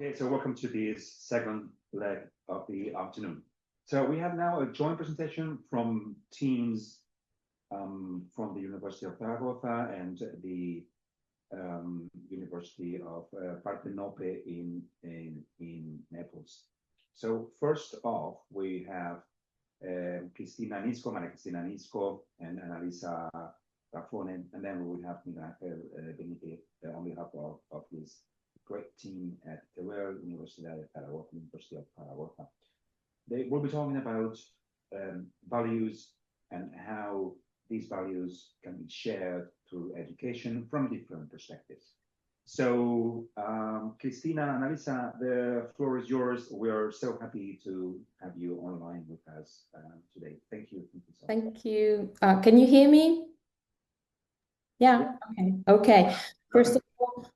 Okay, so welcome to this second leg of the afternoon. So we have now a joint presentation from teams from the University of Zaragoza and the University of Parthenope in Naples. So first off, we have Cristina Nisco, Cristina Nisco, and Annalisa Raffone, and then we will have Miguel Benitez on behalf of this great team at the Universidad de Zaragoza, University of Zaragoza. They will be talking about values and how these values can be shared through education from different perspectives. So, Cristina, Annalisa, the floor is yours. We are so happy to have you online with us today. Thank you. Thank you. Can you hear me? Yeah. Okay. First of all,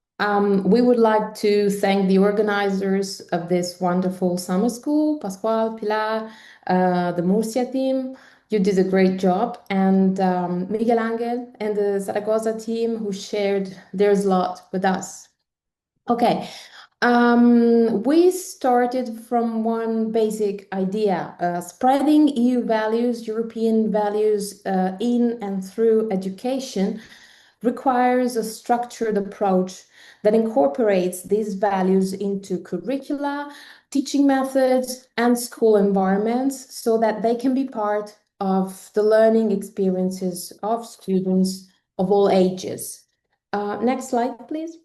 we would like to thank the organizers of this wonderful summer school, Pasquale, Pilar, the Murcia team. You did a great job, and Miguel Ángel and the Zaragoza team who shared their lot with us. Okay. We started from one basic idea, spreading EU values, European values in and through education requires a structured approach that incorporates these values into curricula, teaching methods, and school environments so that they can be part of the learning experiences of students of all ages. Next slide, please.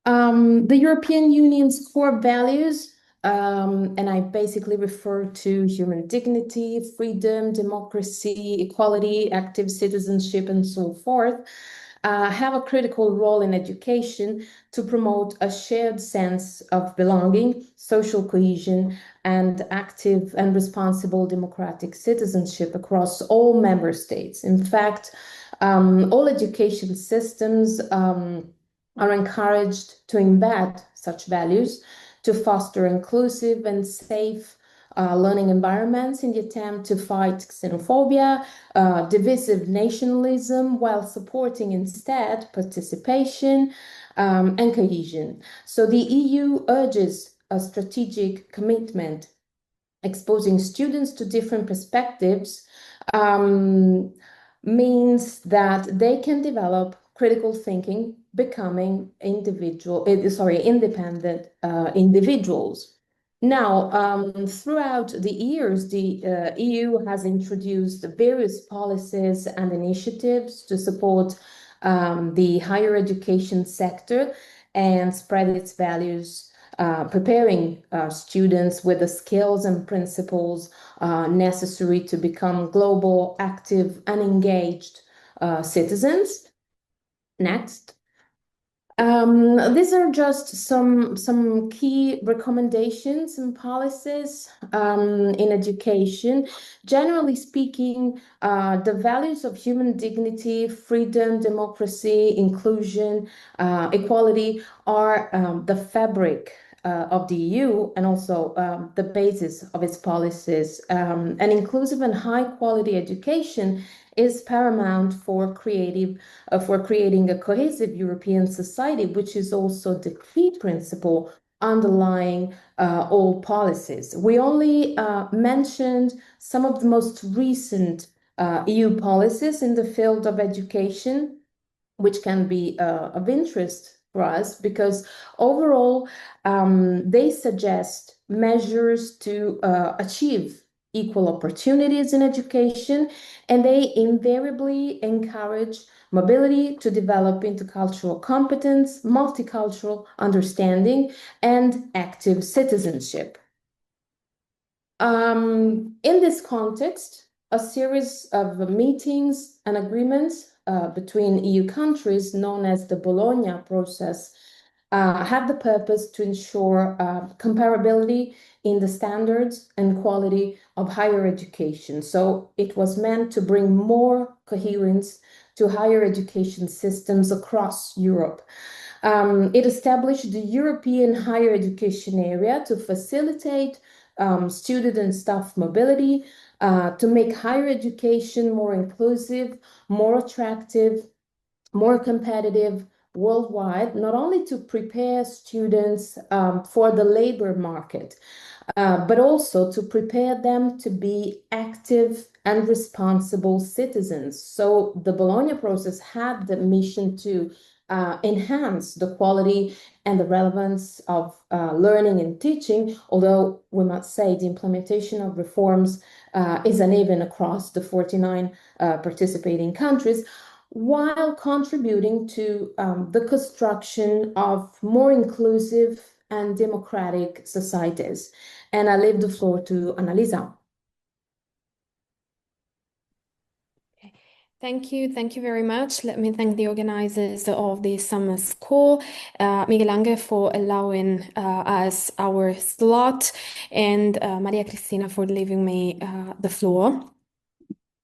The European Union's core values, and I basically refer to human dignity, freedom, democracy, equality, active citizenship, and so forth, have a critical role in education to promote a shared sense of belonging, social cohesion, and active and responsible democratic citizenship across all member states. In fact, all education systems are encouraged to embed such values to foster inclusive and safe learning environments in the attempt to fight xenophobia, divisive nationalism, while supporting instead participation and cohesion. So the EU urges a strategic commitment, exposing students to different perspectives means that they can develop critical thinking, becoming independent individuals. Now, throughout the years, the EU has introduced various policies and initiatives to support the higher education sector and spread its values, preparing students with the skills and principles necessary to become global, active, and engaged citizens. Next. These are just some key recommendations and policies in education. Generally speaking, the values of human dignity, freedom, democracy, inclusion, equality are the fabric of the EU and also the basis of its policies. An inclusive and high quality education is paramount for creating a cohesive European society, which is also the key principle underlying all policies. We only mentioned some of the most recent EU policies in the field of education, which can be of interest for us because overall they suggest measures to achieve equal opportunities in education, and they invariably encourage mobility to develop intercultural competence, multicultural understanding, and active citizenship. In this context, a series of meetings and agreements between EU countries, known as the Bologna process, have the purpose to ensure comparability in the standards and quality of higher education. So it was meant to bring more coherence to higher education systems across Europe. It established the European higher education area to facilitate student and staff mobility, to make higher education more inclusive, more attractive, more competitive, worldwide, not only to prepare students for the labor market, but also to prepare them to be active and responsible citizens. So the Bologna process had the mission to enhance the quality and the relevance of learning and teaching, although we must say the implementation of reforms is uneven across the 49 participating countries, while contributing to the construction of more inclusive and democratic societies. And I leave the floor to Annalisa. Thank you very much. Let me thank the organizers of the summer school, Miguel Ángel, for allowing us our slot, and Maria Cristina for leaving me the floor.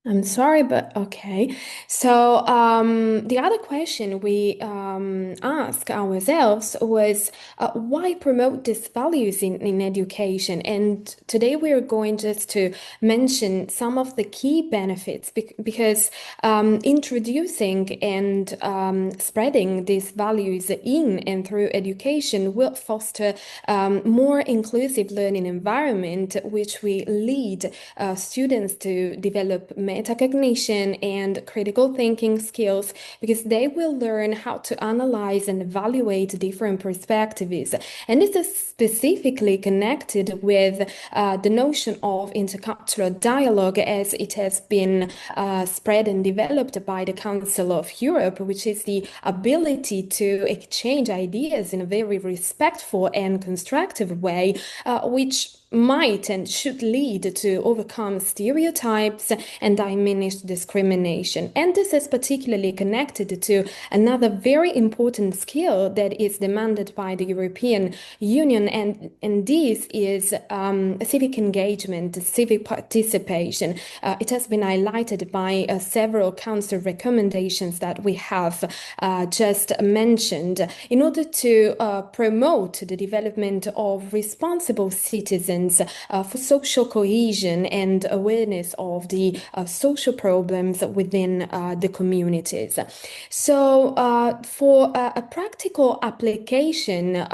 I'm sorry, but okay. So the other question we asked ourselves was why promote these values in education? And today we are going just to mention some of the key benefits because introducing and spreading these values in and through education will foster more inclusive learning environment, which will lead students to develop metacognition and critical thinking skills, because they will learn how to analyze and evaluate different perspectives. And this is specifically connected with the notion of intercultural dialogue, as it has been spread and developed by the Council of Europe, which is the ability to exchange ideas in a very respectful and constructive way, which might and should lead to overcome stereotypes and diminish discrimination. And this is particularly connected to another very important skill that is demanded by the European Union, and this is civic engagement, civic participation. It has been highlighted by several council recommendations that we have just mentioned in order to promote the development of responsible citizens for social cohesion and awareness of the social problems within the communities. So for a practical application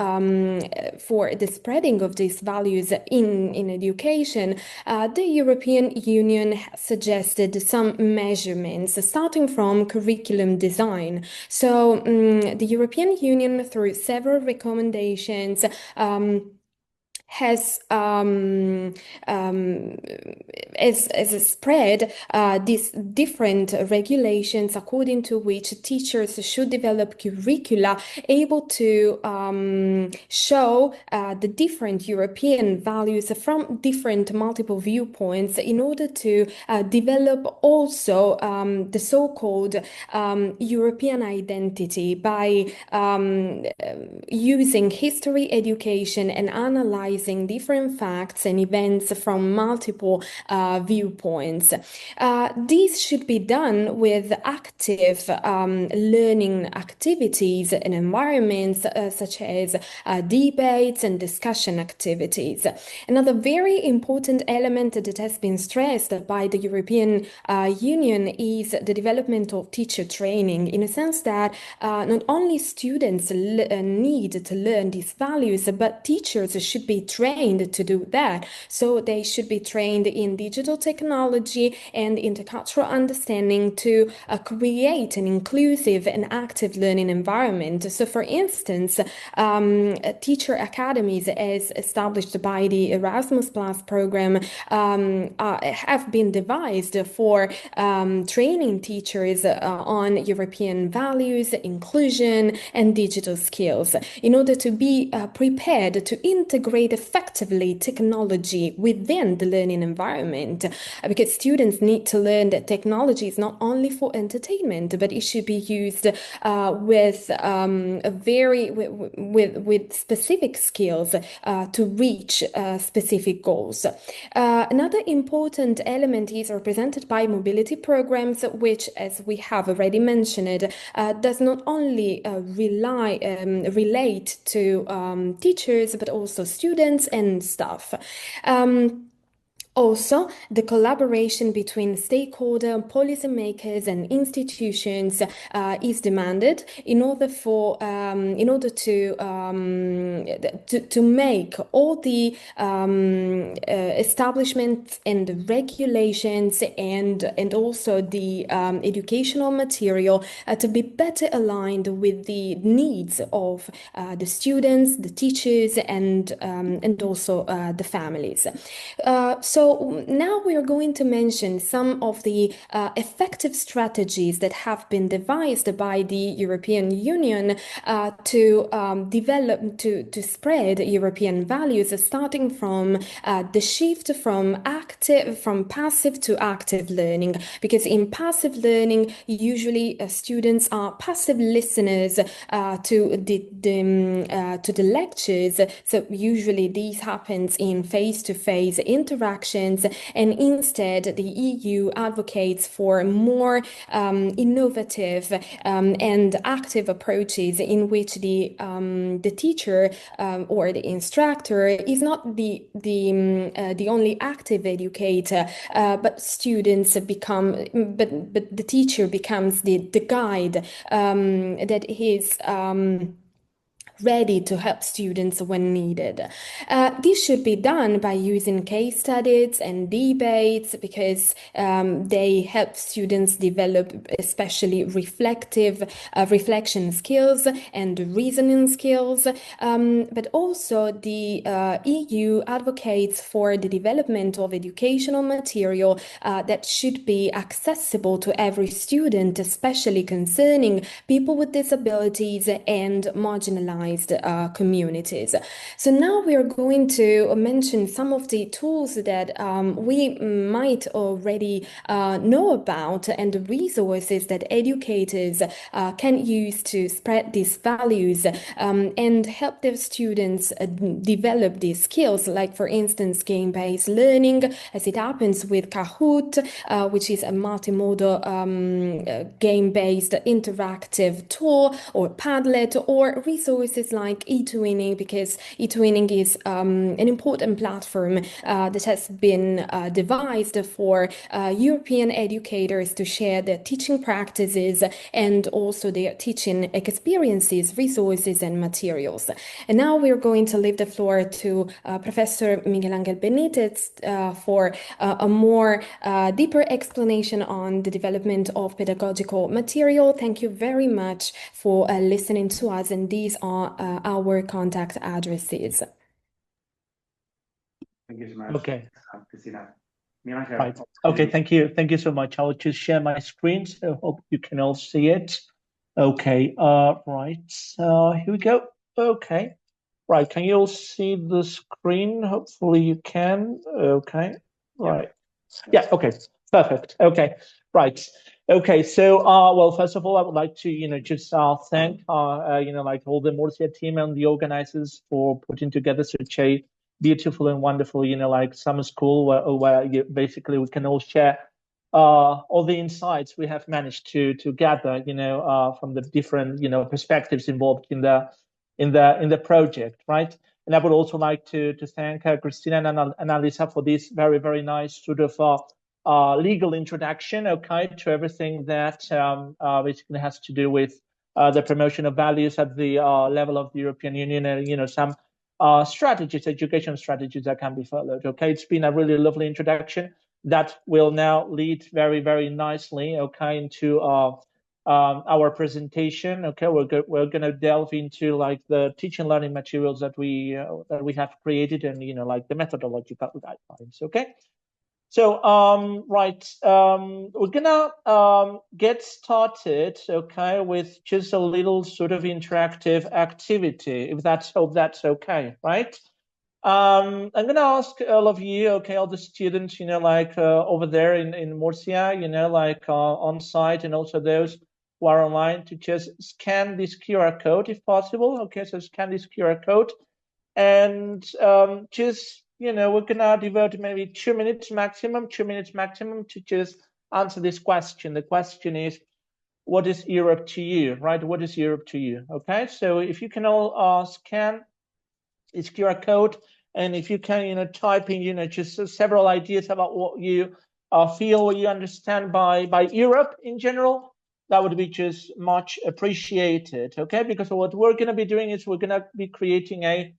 for the spreading of these values in education, the European Union suggested some measurements starting from curriculum design. So the European Union, through several recommendations, has spread these different regulations according to which teachers should develop curricula able to show the different European values from different multiple viewpoints in order to develop also the so-called European identity by using history education and analyzing different facts and events from multiple viewpoints. These should be done with active learning activities and environments such as debates and discussion activities. Another very important element that has been stressed by the European Union is the development of teacher training, in a sense that not only students need to learn these values, but teachers should be trained to do that. So they should be trained in digital technology and intercultural understanding to create an inclusive and active learning environment. So for instance, teacher academies, as established by the Erasmus Plus program, have been devised for training teachers on European values, inclusion, and digital skills in order to be prepared to integrate effectively technology within the learning environment, because students need to learn that technology is not only for entertainment, but it should be used with specific skills to reach specific goals. Another important element is represented by mobility programs, which, as we have already mentioned, does not only relate to teachers, but also students and staff. Also, the collaboration between stakeholder, policymakers, and institutions is demanded in order to make all the establishments and the regulations and also the educational material to be better aligned with the needs of the students, the teachers, and also the families. So now we are going to mention some of the effective strategies that have been devised by the European Union to develop, to spread European values, starting from the shift from passive to active learning. Because in passive learning, usually students are passive listeners to the lectures. So usually these happens in face-to-face interactions, and instead the EU advocates for more innovative and active approaches in which the teacher or the instructor is not the only active educator, but students become, but the teacher becomes the guide that is ready to help students when needed. This should be done by using case studies and debates, because they help students develop especially reflection skills and reasoning skills. But also the EU advocates for the development of educational material that should be accessible to every student, especially concerning people with disabilities and marginalized communities. So now we are going to mention some of the tools that we might already know about, and the resources that educators can use to spread these values and help their students develop these skills, like for instance game-based learning, as it happens with Kahoot, which is a multimodal game-based interactive tool, or Padlet, or resources like eTwinning, because eTwinning is an important platform that has been devised for European educators to share their teaching practices and also their teaching experiences, resources, and materials. And now we're going to leave the floor to Professor Miguel Ángel Benitez for a more deeper explanation on the development of pedagogical material. Thank you very much for listening to us, and these are our contact addresses. Thank you so much. Okay. Cristina. Right. Okay, thank you. Thank you so much. I'll just share my screen, so I hope you can all see it. Okay, right. Here we go. Okay. Right, can you all see the screen? Hopefully you can. Okay. Right. Yeah, okay. Perfect. Okay. Right. Okay, so well, first of all, I would like to just thank like all the Murcia team and the organizers for putting together such a beautiful and wonderful like summer school where basically we can all share all the insights we have managed to gather from the different perspectives involved in the project, right? And I would also like to thank Cristina and Annalisa for this very, very nice sort of legal introduction, okay, to everything that basically has to do with the promotion of values at the level of the European Union, and some strategies, education strategies that can be followed. Okay, it's been a really lovely introduction that will now lead very, very nicely, okay, into our presentation. Okay, we're gonna delve into like the teaching learning materials that we have created, and like the methodological guidelines. Okay. So, right, we're gonna get started, okay, with just a little sort of interactive activity, if that's okay, right? I'm gonna ask all of you, okay, all the students, like over there in Murcia, like on site, and also those who are online, to just scan this QR code if possible. Okay, so scan this QR code, and just we're gonna devote maybe 2 minutes maximum to just answer this question. The question is, what is Europe to you, right? What is Europe to you? Okay, so if you can all scan this QR code, And if you can, type in, just several ideas about what you feel or you understand by Europe in general, that would be just much appreciated, okay? Because what we're going to be doing is we're going to be creating a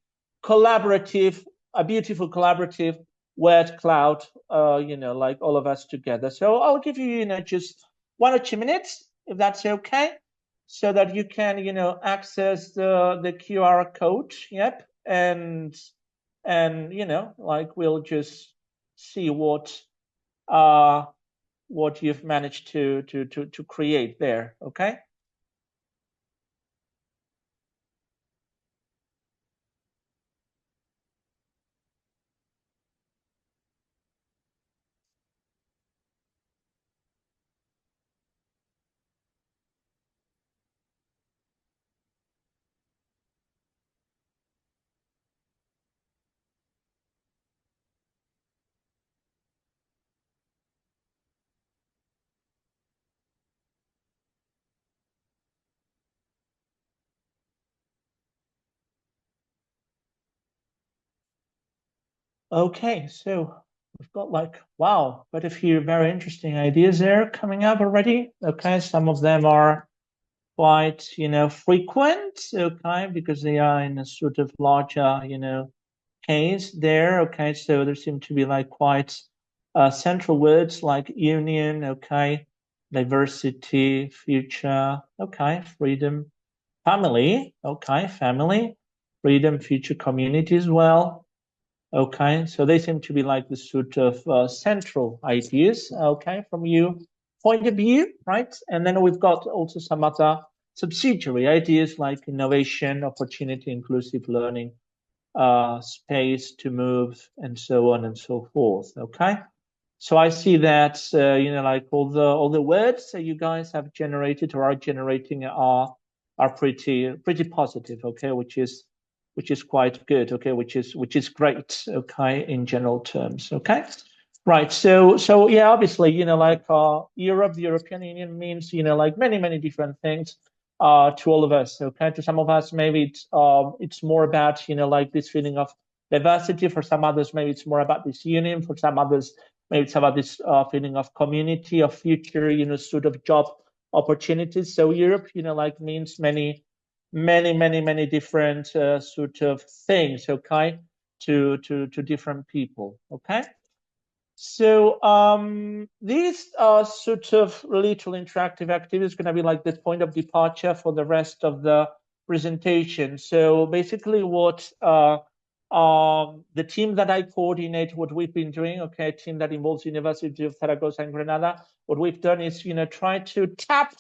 beautiful collaborative word cloud, like all of us together. So I'll give you, just 1 or 2 minutes, if that's okay, so that you can, access the QR code. Yep. And like we'll just see what you've managed to create there. Okay. Okay, so we've got wow, quite a few very interesting ideas there coming up already. Okay, some of them are quite, frequent, okay, because they are in a sort of larger, case there. Okay, so there seem to be quite central words like union, okay, diversity, future, okay, freedom, family, okay, family, freedom, future, community as well. Okay, so they seem to be the sort of central ideas, okay, from your point of view, right? And then we've got also some other subsidiary ideas like innovation, opportunity, inclusive learning, space to move, and so on and so forth, okay? So I see that, all the words that you guys have generated or are generating are pretty positive, okay, which is quite good, okay, which is great, okay, in general terms, okay, right? So yeah, obviously, Europe, the European Union means, many different things to all of us, okay. To some of us, maybe it's more about, this feeling of diversity. For some others, maybe it's more about this union. For some others, maybe it's about this feeling of community, of future, sort of job opportunities. So Europe, means many different sort of things, okay, to different people, okay. So these are sort of little interactive activities going to be the point of departure for the rest of the presentation. So basically what the team that I coordinate, what we've been doing, okay, a team that involves University of Zaragoza and Granada, what we've done is, try to tap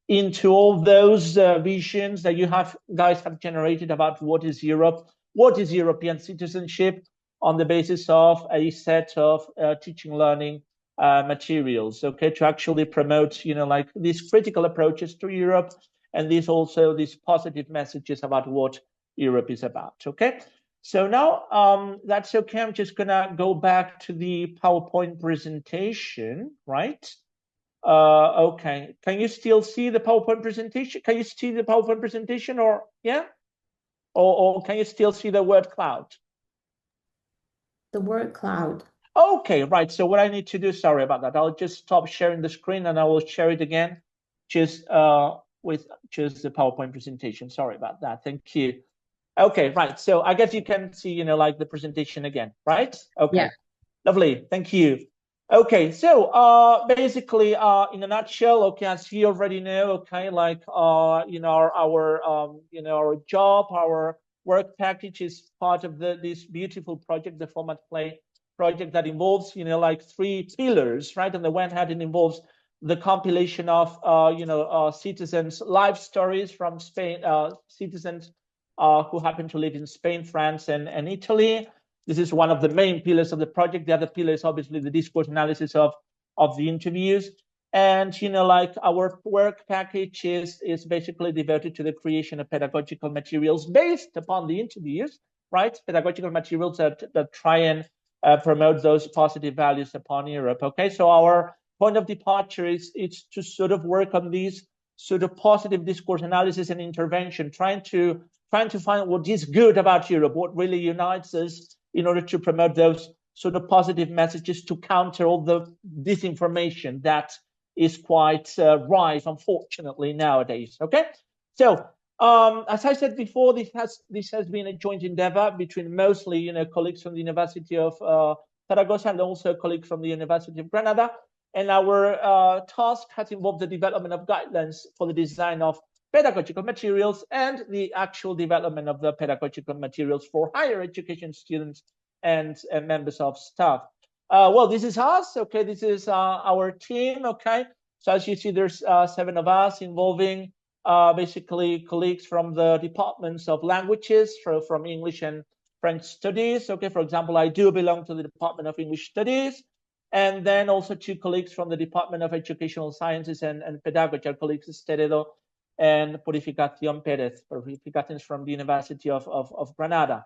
into all those visions that you guys have generated about what is Europe, what is European citizenship, on the basis of a set of teaching learning materials, okay, to actually promote, these critical approaches to Europe, and these positive messages about what Europe is about, okay. So now that's okay. I'm just gonna go back to the PowerPoint presentation, right? Okay, can you still see the PowerPoint presentation? Can you see the PowerPoint presentation, or yeah? Or can you still see the word cloud? The word cloud. Okay, right. So what I need to do, sorry about that. I'll just stop sharing the screen and I will share it again, just with just the PowerPoint presentation. Sorry about that. Thank you. Okay, right. So I guess you can see, the presentation again, right? Okay. Yeah. Lovely. Thank you. Okay, so basically, in a nutshell, okay, as you already know, okay, our job, our work package is part of this beautiful project, the FOMATPLAY project, that involves, 3 pillars, right? On the one hand, it involves the compilation of, citizens' life stories from Spain, citizens who happen to live in Spain, France, and Italy. This is one of the main pillars of the project. The other pillar is obviously the discourse analysis of the interviews. And, our work package is basically devoted to the creation of pedagogical materials based upon the interviews, right? Pedagogical materials that try and promote those positive values upon Europe, okay? So our point of departure is to sort of work on these sort of positive discourse analysis and intervention, trying to find what is good about Europe, what really unites us in order to promote those sort of positive messages to counter all the disinformation that is quite rife, unfortunately, nowadays. Okay, so as I said before, this has been a joint endeavor between mostly colleagues from the University of Zaragoza and also colleagues from the University of Granada. And our task has involved the development of guidelines for the design of pedagogical materials and the actual development of the pedagogical materials for higher education students and members of staff. Well, this is us. Okay, this is our team. Okay, so as you see, there's 7 of us involving basically colleagues from the departments of languages, from English and French studies. Okay, for example, I do belong to the Department of English Studies, and then also 2 colleagues from the Department of Educational Sciences and Pedagogy, our colleagues Esteredo and Purificación Pérez. Purificación is from the University of Granada.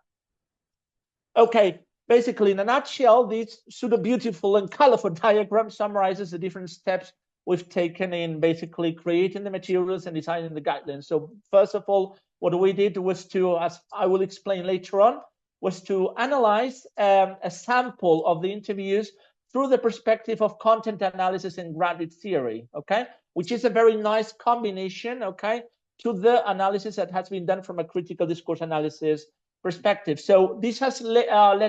Okay, basically, in a nutshell, this sort of beautiful and colorful diagram summarizes the different steps we've taken in basically creating the materials and designing the guidelines. So first of all, what we did was to, as I will explain later on, was to analyze a sample of the interviews through the perspective of content analysis and grounded theory, okay, which is a very nice combination, okay, to the analysis that has been done from a critical discourse analysis perspective. So this has allowed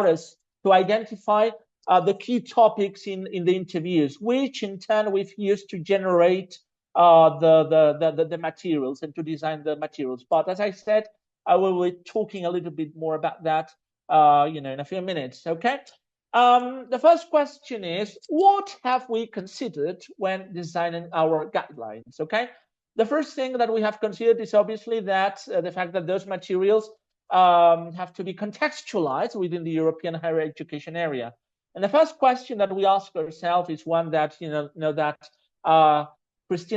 us to identify the key topics in the interviews, which in turn we've used to generate the materials and to design the materials. But as I said, I will be talking a little bit more about that, in a few minutes. Okay. The first question is, what have we considered when designing our guidelines? Okay. The first thing that we have considered is obviously that the fact that those materials have to be contextualized within the European higher education area. And the first question that we ask ourselves is one that Cristina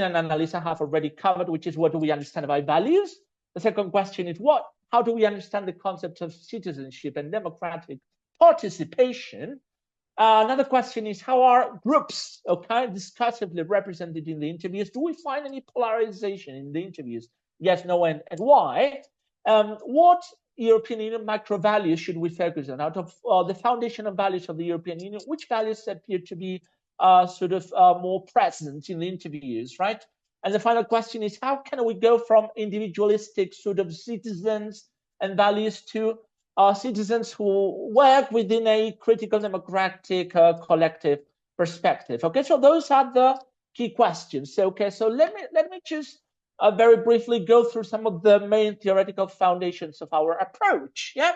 and Annalisa have already covered, which is, what do we understand by values? The second question is, how do we understand the concept of citizenship and democratic participation? Another question is, how are groups, okay, discursively represented in the interviews? Do we find any polarization in the interviews? Yes, no, and why? What European Union micro values should we focus on? Out of the foundation of values of the European Union, which values appear to be more present in the interviews, right? And the final question is, how can we go from individualistic sort of citizens and values to citizens who work within a critical democratic collective perspective? Okay, so those are the key questions. Okay, so let me just very briefly go through some of the main theoretical foundations of our approach. Yeah,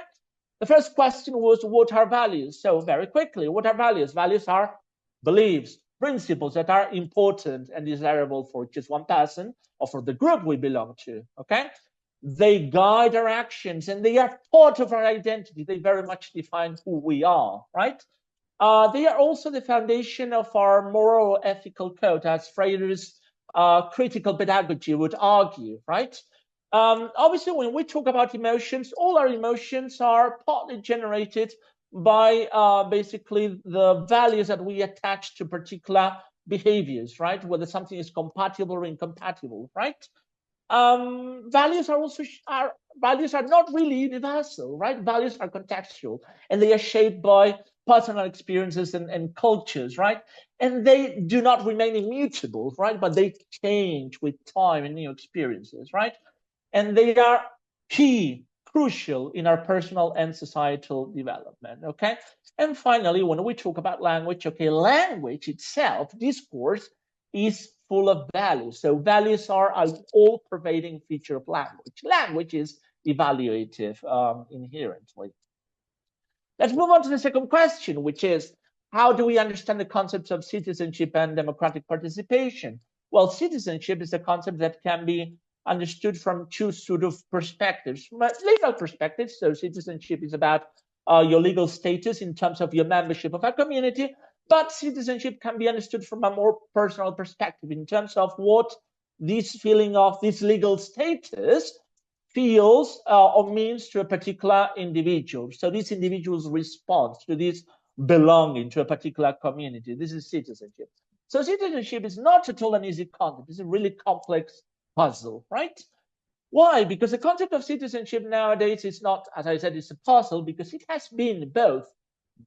the first question was, what are values? So very quickly, what are values? Values are beliefs, principles that are important and desirable for just one person or for the group we belong to. Okay, they guide our actions and they are part of our identity. They very much define who we are, right? They are also the foundation of our moral ethical code, as Freire's critical pedagogy would argue, right? Obviously, when we talk about emotions, all our emotions are partly generated by basically the values that we attach to particular behaviors, right? Whether something is compatible or incompatible, right? Values are not really universal, right? Values are contextual, and they are shaped by personal experiences and cultures, right? And they do not remain immutable, right? But they change with time and new experiences, right? And they are crucial in our personal and societal development, okay? And finally, when we talk about language, okay, language itself, discourse, is full of values. So values are an all-pervading feature of language. Language is evaluative inherently. Let's move on to the second question, which is, how do we understand the concepts of citizenship and democratic participation? Well, citizenship is a concept that can be understood from 2 sort of perspectives. Legal perspectives, so citizenship is about your legal status in terms of your membership of a community, but citizenship can be understood from a more personal perspective in terms of what this feeling of this legal status feels or means to a particular individual. So this individual's response to this belonging to a particular community. This is citizenship. So citizenship is not at all an easy concept. It's a really complex puzzle, right? Why? Because the concept of citizenship nowadays is not, as I said, it's a puzzle, because it has been both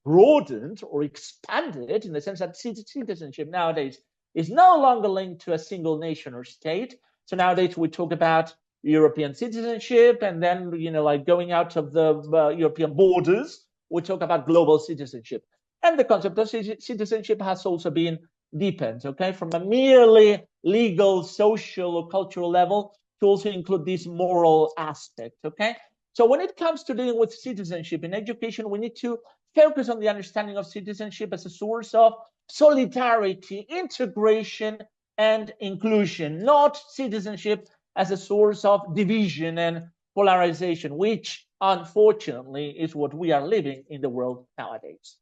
broadened or expanded in the sense that citizenship nowadays is no longer linked to a single nation or state. So nowadays we talk about European citizenship, and then, like going out of the European borders, we talk about global citizenship. And the concept of citizenship has also been deepened, okay, from a merely legal, social, or cultural level to also include this moral aspect, okay? So when it comes to dealing with citizenship in education, we need to focus on the understanding of citizenship as a source of solidarity, integration, and inclusion, not citizenship as a source of division and polarization, which unfortunately is what we are living in the world nowadays.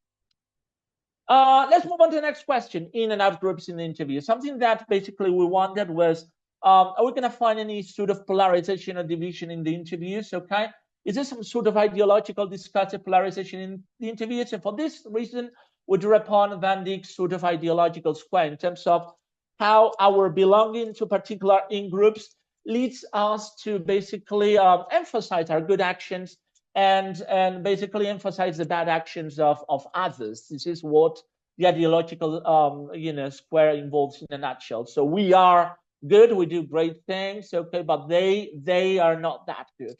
Let's move on to the next question. In and out groups in the interview. Something that basically we wondered was, are we going to find any sort of polarization or division in the interviews? Okay, is there some sort of ideological discursive polarization in the interviews? And for this reason, we drew upon Van Dijk's sort of ideological square in terms of how our belonging to particular in-groups leads us to basically emphasize our good actions and basically emphasize the bad actions of others. This is what the ideological square involves in a nutshell. So we are good, we do great things, okay, but they are not that good,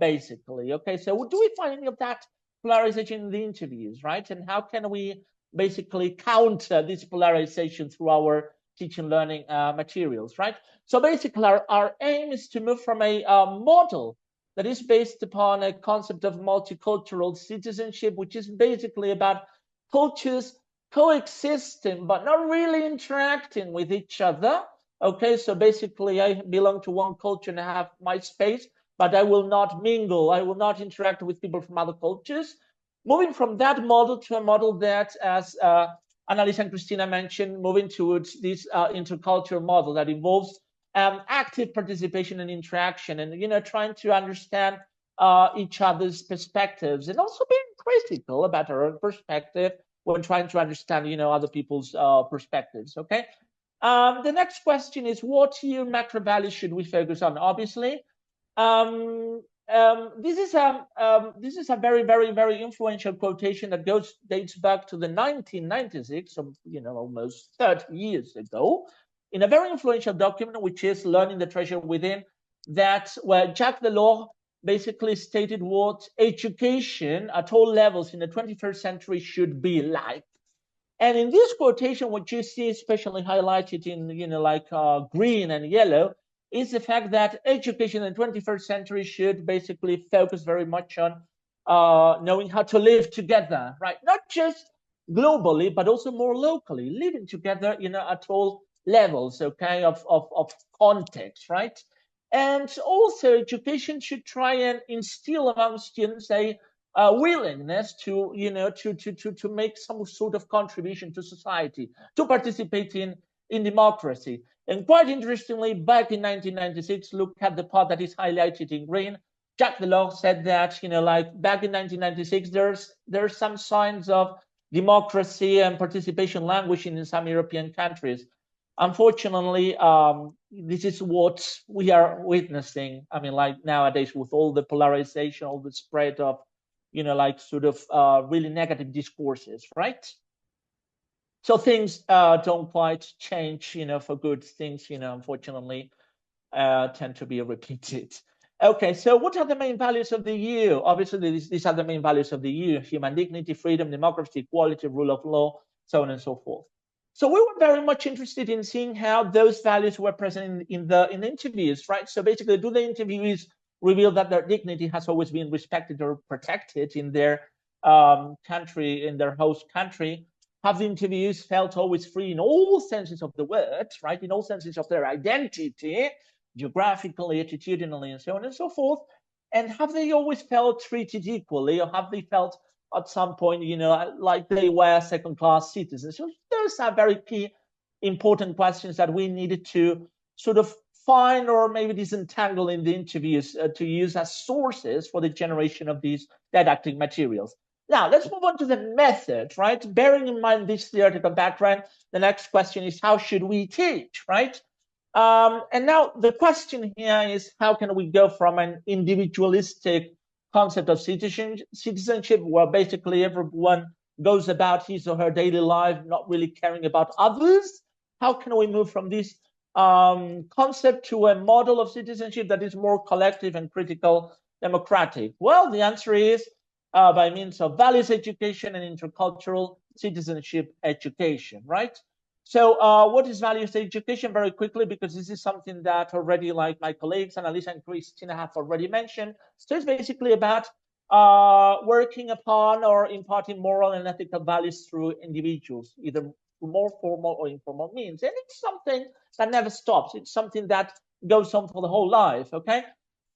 basically, okay. So do we find any of that polarization in the interviews, right? And how can we basically counter this polarization through our teaching learning materials, right? So basically our aim is to move from a model that is based upon a concept of multicultural citizenship, which is basically about cultures coexisting but not really interacting with each other. Okay, so basically I belong to one culture and I have my space, but I will not mingle, I will not interact with people from other cultures. Moving from that model to a model that, as Annalisa and Cristina mentioned, moving towards this intercultural model that involves active participation and interaction, and trying to understand each other's perspectives, and also being critical about our own perspective when trying to understand other people's perspectives. Okay. The next question is, what EU macro values should we focus on? Obviously, this is a very, very, very influential quotation that dates back to the 1996, so almost 30 years ago, in a very influential document, which is Learning the Treasure Within, where Jacques Delors basically stated what education at all levels in the 21st century should be like. And in this quotation, what you see especially highlighted in green and yellow is the fact that education in the 21st century should basically focus very much on knowing how to live together, right? Not just globally, but also more locally, living together, at all levels, okay, of context, right? And also education should try and instill among students a willingness to make some sort of contribution to society, to participate in democracy. And quite interestingly, back in 1996, look at the part that is highlighted in green. Jacques Delors said that, back in 1996, there's some signs of democracy and participation languishing in some European countries. Unfortunately, this is what we are witnessing. I mean, nowadays, with all the polarization, all the spread of, really negative discourses, right? So things don't quite change, for good. Things, unfortunately, tend to be repeated. Okay, so what are the main values of the EU? Obviously, these are the main values of the EU: human dignity, freedom, democracy, equality, rule of law, so on and so forth. So we were very much interested in seeing how those values were present in the interviews, right? So basically, do the interviewees reveal that their dignity has always been respected or protected in their country, in their host country? Have the interviewees felt always free in all senses of the word, right? In all senses of their identity, geographically, attitudinally, and so on and so forth? And have they always felt treated equally, or have they felt at some point, like they were second-class citizens? So those are very key, important questions that we needed to sort of find or maybe disentangle in the interviews to use as sources for the generation of these didactic materials. Now, let's move on to the method, right? Bearing in mind this theoretical background, the next question is, how should we teach, right? And now the question here is, how can we go from an individualistic concept of citizenship, where basically everyone goes about his or her daily life, not really caring about others? How can we move from this concept to a model of citizenship that is more collective and critical democratic? Well, the answer is by means of values education and intercultural citizenship education, right? So what is values education? Very quickly, because this is something that already, like my colleagues Annalisa and Cristina have already mentioned. So it's basically about working upon or imparting moral and ethical values through individuals, either through more formal or informal means. And it's something that never stops. It's something that goes on for the whole life, okay?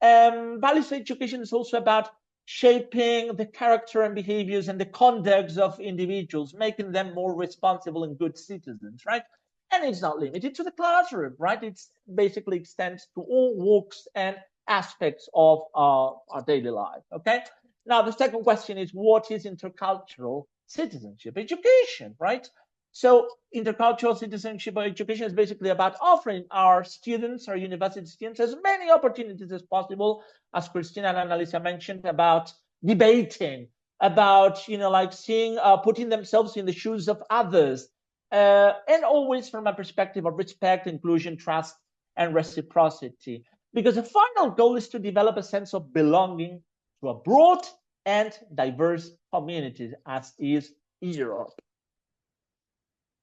Values education is also about shaping the character and behaviors and the conducts of individuals, making them more responsible and good citizens, right? And it's not limited to the classroom, right? It's basically extends to all walks and aspects of our daily life, okay? Now, the second question is, what is intercultural citizenship education, right? So intercultural citizenship education is basically about offering our students, our university students, as many opportunities as possible, as Cristina and Annalisa mentioned, about debating, about, you know, like seeing, putting themselves in the shoes of others, and always from a perspective of respect, inclusion, trust, and reciprocity. Because the final goal is to develop a sense of belonging to a broad and diverse community, as is Europe.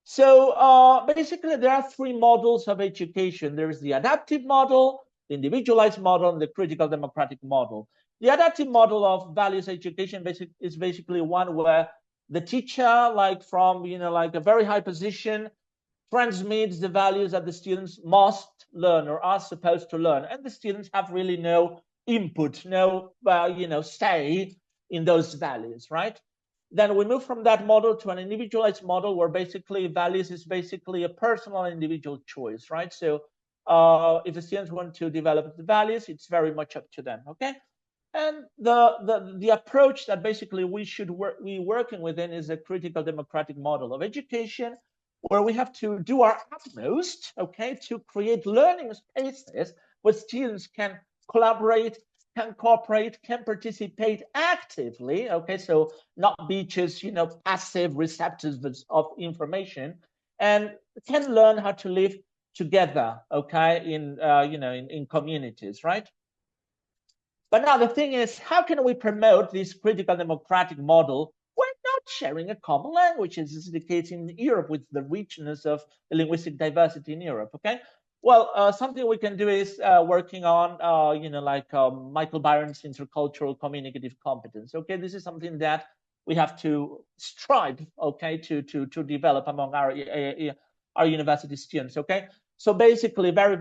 So basically, there are three models of education. There is the adaptive model, the individualized model, and the critical democratic model. The adaptive model of values education is basically one where the teacher, like from, you know, like a very high position, transmits the values that the students must learn or are supposed to learn, and the students have really no input, no, you know, say in those values, right? Then we move from that model to an individualized model where basically values is basically a personal individual choice, right? So if the students want to develop the values, it's very much up to them, okay? And the approach that basically we should be working within is a critical democratic model of education, where we have to do our utmost, okay, to create learning spaces where students can collaborate, can cooperate, can participate actively, okay, so not be just, you know, passive receptors of information, and can learn how to live together, okay, in, you know, in communities, right? But now the thing is, how can we promote this critical democratic model when not sharing a common language, as is the case in Europe with the richness of the linguistic diversity in Europe, okay? Well, something we can do is working on, you know, like Michael Byron's intercultural communicative competence, okay? This is something that we have to strive, okay, to develop among our university students, okay? So basically, very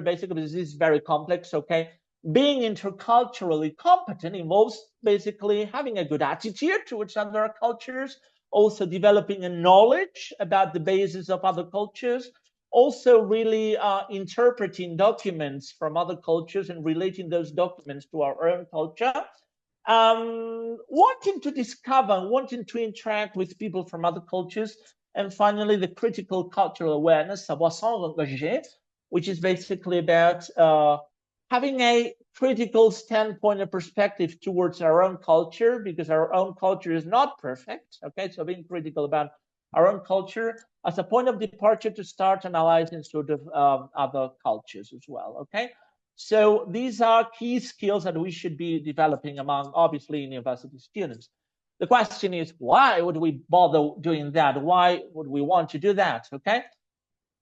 basically, this is very complex, okay? Being interculturally competent involves basically having a good attitude towards other cultures, also developing a knowledge about the basis of other cultures, also really interpreting documents from other cultures and relating those documents to our own culture, wanting to discover, wanting to interact with people from other cultures, and finally, the critical cultural awareness, savoir s'engager, which is basically about having a critical standpoint and perspective towards our own culture, because our own culture is not perfect, okay? So being critical about our own culture as a point of departure to start analyzing sort of other cultures as well, okay? So these are key skills that we should be developing among, obviously, university students. The question is, why would we bother doing that? Why would we want to do that, okay?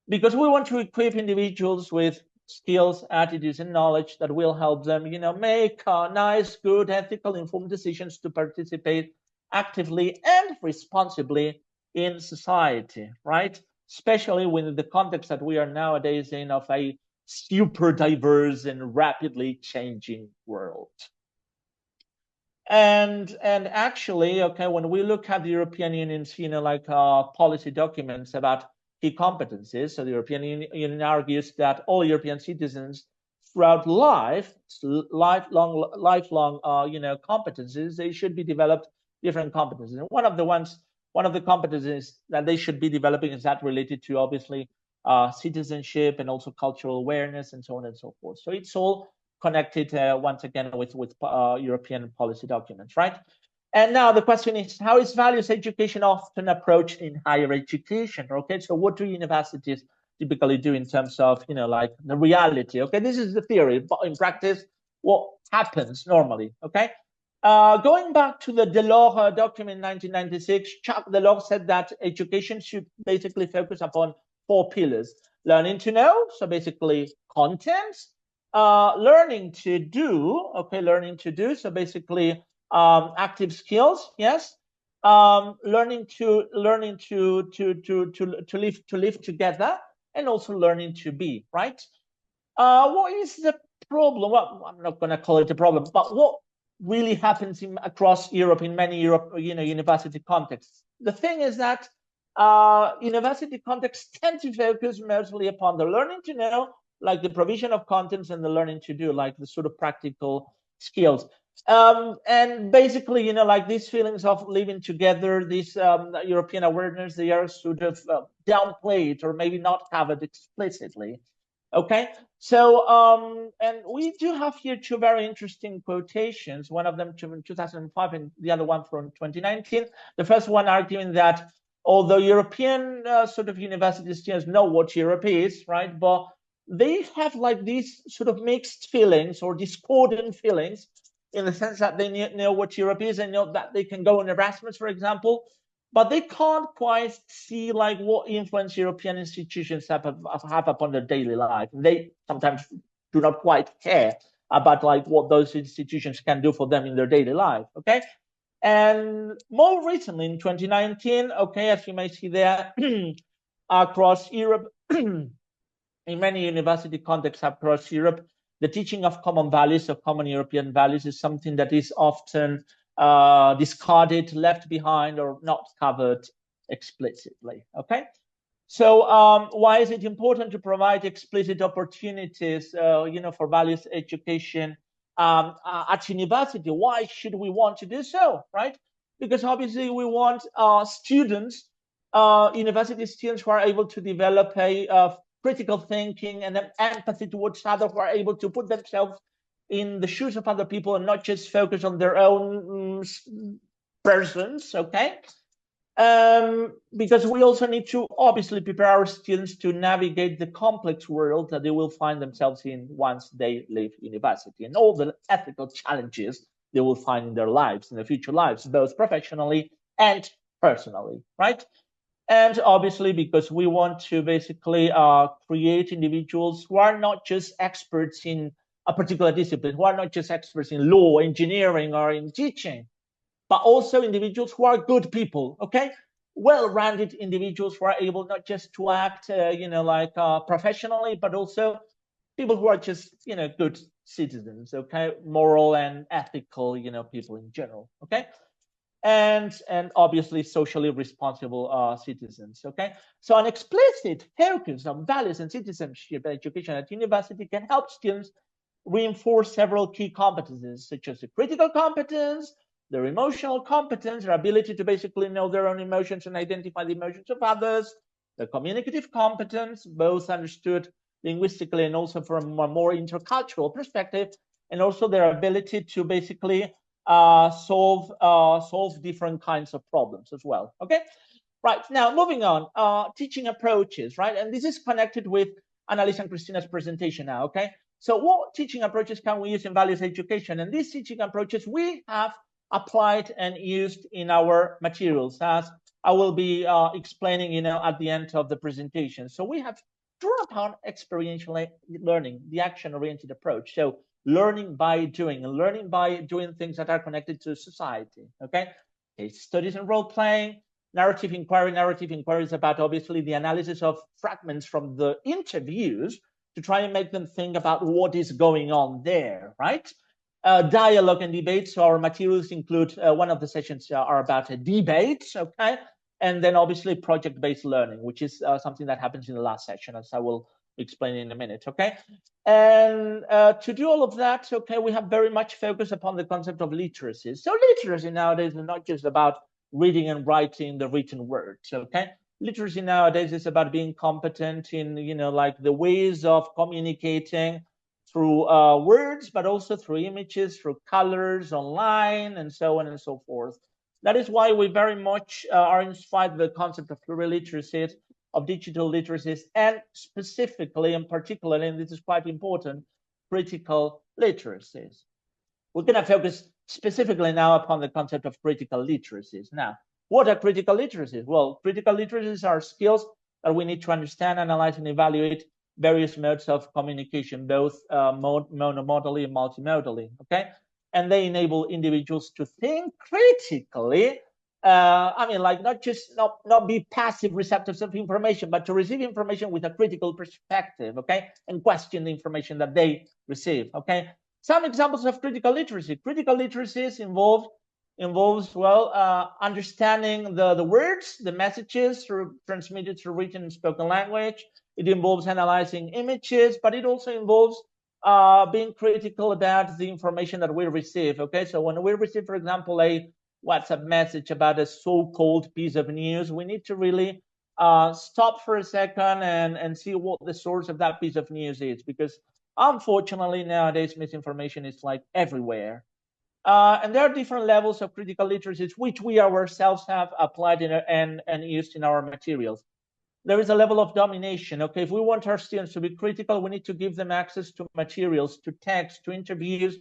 Because we want to equip individuals with skills, attitudes, and knowledge that will help them, you know, make nice, good, ethical, informed decisions to participate actively and responsibly in society, right? Especially within the context that we are nowadays in of a super diverse and rapidly changing world. And actually, okay, when we look at the European Union's, you know, like policy documents about key competencies, so the European Union argues that all European citizens throughout lifelong, you know, competencies, they should be developed different competencies. And one of the competencies that they should be developing is that related to, obviously, citizenship and also cultural awareness and so on and so forth. So it's all connected once again with European policy documents, right? And now the question is, how is values education often approached in higher education? Okay, so what do universities typically do in terms of, like the reality? Okay, this is the theory, but in practice, what happens normally? Okay, going back to the Delors document in 1996, Jacques Delors said that education should basically focus upon 4 pillars: learning to know, so basically contents, learning to do, okay, learning to do, so basically active skills, yes, learning to live together, and also learning to be, right? What is the problem? Well, I'm not going to call it a problem, but what really happens across Europe in many university contexts? The thing is that university contexts tend to focus mostly upon the learning to know, like the provision of contents, and the learning to do, like the sort of practical skills. And basically, like these feelings of living together, this European awareness, they are sort of downplayed or maybe not covered explicitly. Okay, so and we do have here 2 very interesting quotations, one of them from 2005 and the other one from 2019. The first one arguing that although European sort of university students know what Europe is, right, but they have like these sort of mixed feelings or discordant feelings, in the sense that they know what Europe is and know that they can go on Erasmus, for example, but they can't quite see like what influence European institutions have upon their daily life. They sometimes do not quite care about like what those institutions can do for them in their daily life, okay? And more recently, in 2019, okay, as you may see there, across Europe, in many university contexts across Europe, the teaching of common values, of common European values, is something that is often discarded, left behind, or not covered explicitly, okay? So why is it important to provide explicit opportunities, for values education at university? Why should we want to do so, right? Because obviously we want students, university students, who are able to develop a critical thinking and empathy towards others, who are able to put themselves in the shoes of other people and not just focus on their own persons, okay? Because we also need to obviously prepare our students to navigate the complex world that they will find themselves in once they leave university, and all the ethical challenges they will find in their lives, in their future lives, both professionally and personally, right? And obviously, because we want to basically create individuals who are not just experts in a particular discipline, who are not just experts in law, engineering, or in teaching, but also individuals who are good people, okay? Well-rounded individuals who are able not just to act, professionally, but also people who are just, good citizens, okay? Moral and ethical, people in general, okay? And obviously socially responsible citizens, okay? So an explicit focus on values and citizenship education at university can help students reinforce several key competencies, such as the critical competence, their emotional competence, their ability to basically know their own emotions and identify the emotions of others, their communicative competence, both understood linguistically and also from a more intercultural perspective, and also their ability to basically solve different kinds of problems as well, okay? Right, now moving on, teaching approaches, right? And this is connected with Annalisa and Christina's presentation now, okay? So what teaching approaches can we use in values education? And these teaching approaches we have applied and used in our materials, as I will be explaining, at the end of the presentation. So we have drawn upon experiential learning, the action-oriented approach. So learning by doing, and learning by doing things that are connected to society, okay? Case studies and role-playing, narrative inquiry. Narrative inquiry is about, obviously, the analysis of fragments from the interviews to try and make them think about what is going on there, right? Dialogue and debate. So our materials include, one of the sessions are about a debate, okay? And then obviously project-based learning, which is something that happens in the last session, as I will explain in a minute, okay? And to do all of that, okay, we have very much focused upon the concept of literacy. So literacy nowadays is not just about reading and writing the written words, okay? literacy nowadays is about being competent in, like the ways of communicating through words, but also through images, through colors, online, and so on and so forth. That is why we very much are inspired by the concept of pluraliteracies, of digital literacies, and specifically and particularly, and this is quite important, critical literacies. We're going to focus specifically now upon the concept of critical literacies. Now, what are critical literacies? Well, critical literacies are skills that we need to understand, analyze, and evaluate various modes of communication, both monomodally and multimodally, okay? And they enable individuals to think critically. I mean, like not be passive receptors of information, but to receive information with a critical perspective, okay? And question the information that they receive, okay? Some examples of critical literacy. Critical literacies involves, well, understanding the words, the messages transmitted through written and spoken language. It involves analyzing images, but it also involves being critical about the information that we receive, okay? So when we receive, for example, a WhatsApp message about a so-called piece of news, we need to really stop for a second and see what the source of that piece of news is, because unfortunately nowadays misinformation is like everywhere. And there are different levels of critical literacies which we ourselves have applied and used in our materials. There is a level of domination, okay? If we want our students to be critical, we need to give them access to materials, to text, to interviews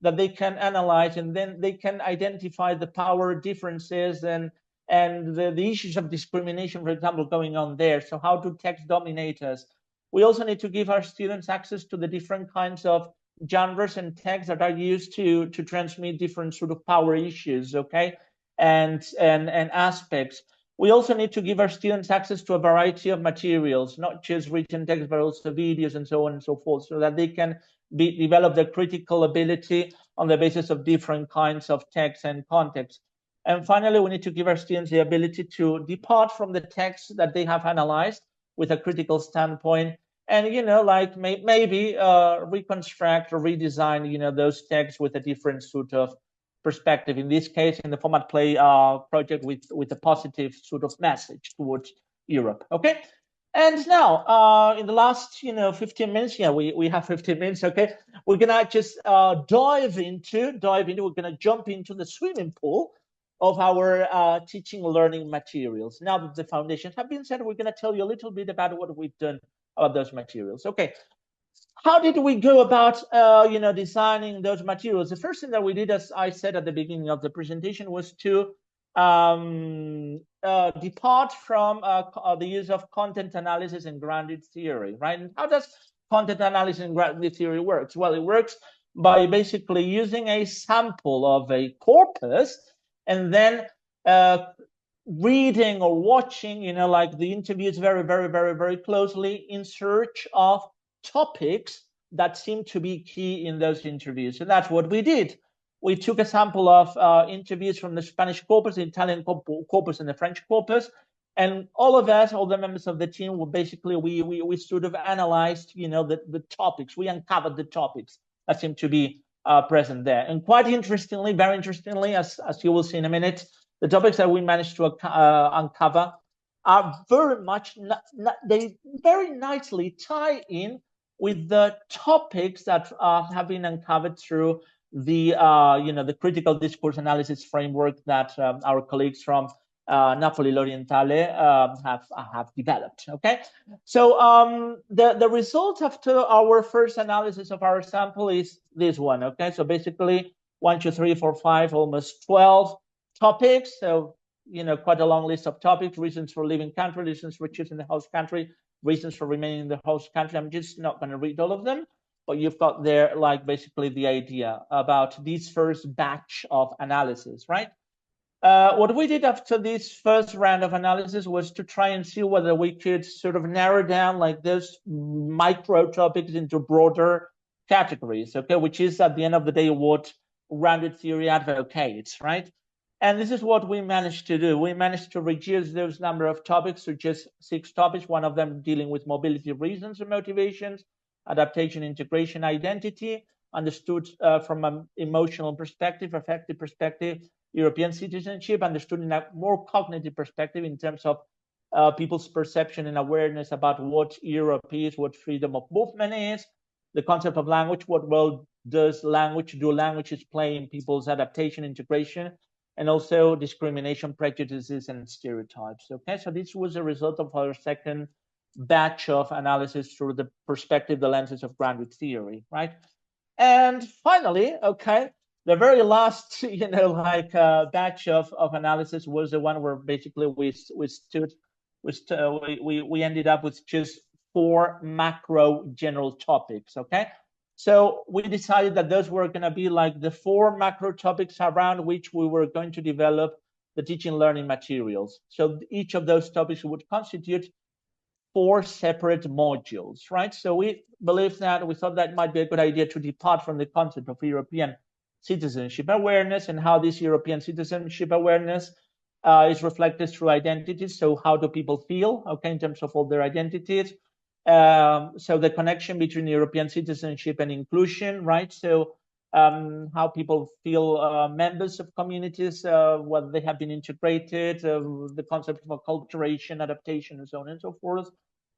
that they can analyze, and then they can identify the power differences and the issues of discrimination, for example, going on there. So how do text dominate us? We also need to give our students access to the different kinds of genres and texts that are used to transmit different sort of power issues, okay, and aspects. We also need to give our students access to a variety of materials, not just written text, but also videos and so on and so forth, so that they can develop their critical ability on the basis of different kinds of text and context. And finally, we need to give our students the ability to depart from the text that they have analyzed with a critical standpoint, and like maybe reconstruct or redesign those texts with a different sort of perspective. In this case, in the FOMATPLAY project, with a positive sort of message towards Europe. Okay, and now in the last 15 minutes, we have 15 minutes. Okay, we're gonna just dive into. We're gonna jump into the swimming pool of our teaching learning materials. Now that the foundations have been set, we're gonna tell you a little bit about what we've done about those materials. Okay, how did we go about designing those materials? The first thing that we did, as I said at the beginning of the presentation, was to depart from the use of content analysis and grounded theory, right? And how does content analysis and grounded theory works? Well, it works by basically using a sample of a corpus and then reading or watching, like the interviews very, very, very, very closely in search of topics that seem to be key in those interviews. So that's what we did. We took a sample of interviews from the Spanish corpus, the Italian corpus, and the French corpus, and all of us, all the members of the team, were basically we sort of analyzed, the topics. We uncovered the topics that seem to be present there. And quite interestingly, very interestingly, as you will see in a minute, the topics that we managed to uncover are very much, they very nicely tie in with the topics that have been uncovered through the the critical discourse analysis framework that our colleagues from Napoli L'Orientale have developed. Okay, so the result after our first analysis of our sample is this one. Okay, so basically 1, 2, 3, 4, 5, almost 12 topics. So quite a long list of topics: reasons for leaving country, reasons for choosing the host country, reasons for remaining in the host country. I'm just not going to read all of them, but you've got there like basically the idea about this first batch of analysis, right? What we did after this first round of analysis was to try and see whether we could sort of narrow down like those micro topics into broader categories, okay, which is at the end of the day what rounded theory advocates, right? And this is what we managed to do. We managed to reduce those number of topics to just 6 topics, one of them dealing with mobility reasons and motivations, adaptation, integration, identity, understood from an emotional perspective, affective perspective, European citizenship, understood in a more cognitive perspective in terms of people's perception and awareness about what Europe is, what freedom of movement is, the concept of language, what role does languages play in people's adaptation, integration, and also discrimination, prejudices, and stereotypes. Okay, so this was a result of our second batch of analysis through the perspective, the lenses of grounded theory, right? And finally, okay, the very last, batch of analysis was the one where basically we ended up with just 4 macro general topics, okay? So we decided that those were going to be like the 4 macro topics around which we were going to develop the teaching learning materials. So each of those topics would constitute 4 separate modules, right? So we thought that might be a good idea to depart from the concept of European citizenship awareness and how this European citizenship awareness is reflected through identities. So how do people feel, okay, in terms of all their identities? So the connection between European citizenship and inclusion, right? So how people feel members of communities, whether they have been integrated, the concept of acculturation, adaptation, and so on and so forth.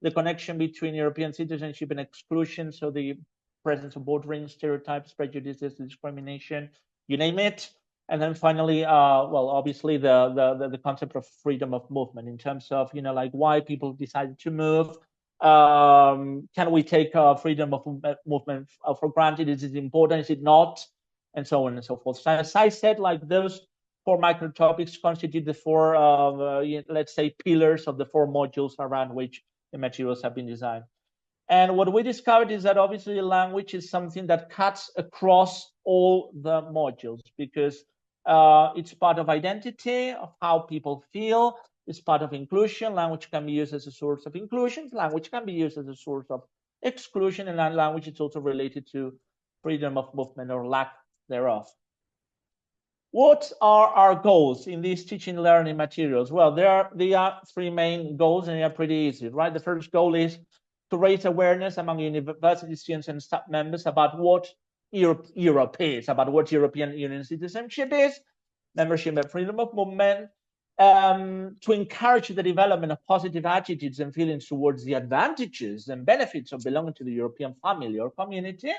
The connection between European citizenship and exclusion, so the presence of bordering, stereotypes, prejudices, discrimination, you name it. And then finally, well, obviously the concept of freedom of movement in terms of, like why people decided to move. Can we take freedom of movement for granted? Is it important? Is it not? And so on and so forth. So as I said, like those 4 micro topics constitute the 4, let's say, pillars of the 4 modules around which the materials have been designed. And what we discovered is that obviously language is something that cuts across all the modules because it's part of identity, of how people feel. It's part of inclusion. Language can be used as a source of inclusion. Language can be used as a source of exclusion. And language is also related to freedom of movement or lack thereof. What are our goals in these teaching learning materials? Well, there are 3 main goals, and they are pretty easy, right? The first goal is to raise awareness among university students and staff members about what Europe is, about what European Union citizenship is, membership and freedom of movement, to encourage the development of positive attitudes and feelings towards the advantages and benefits of belonging to the European family or community,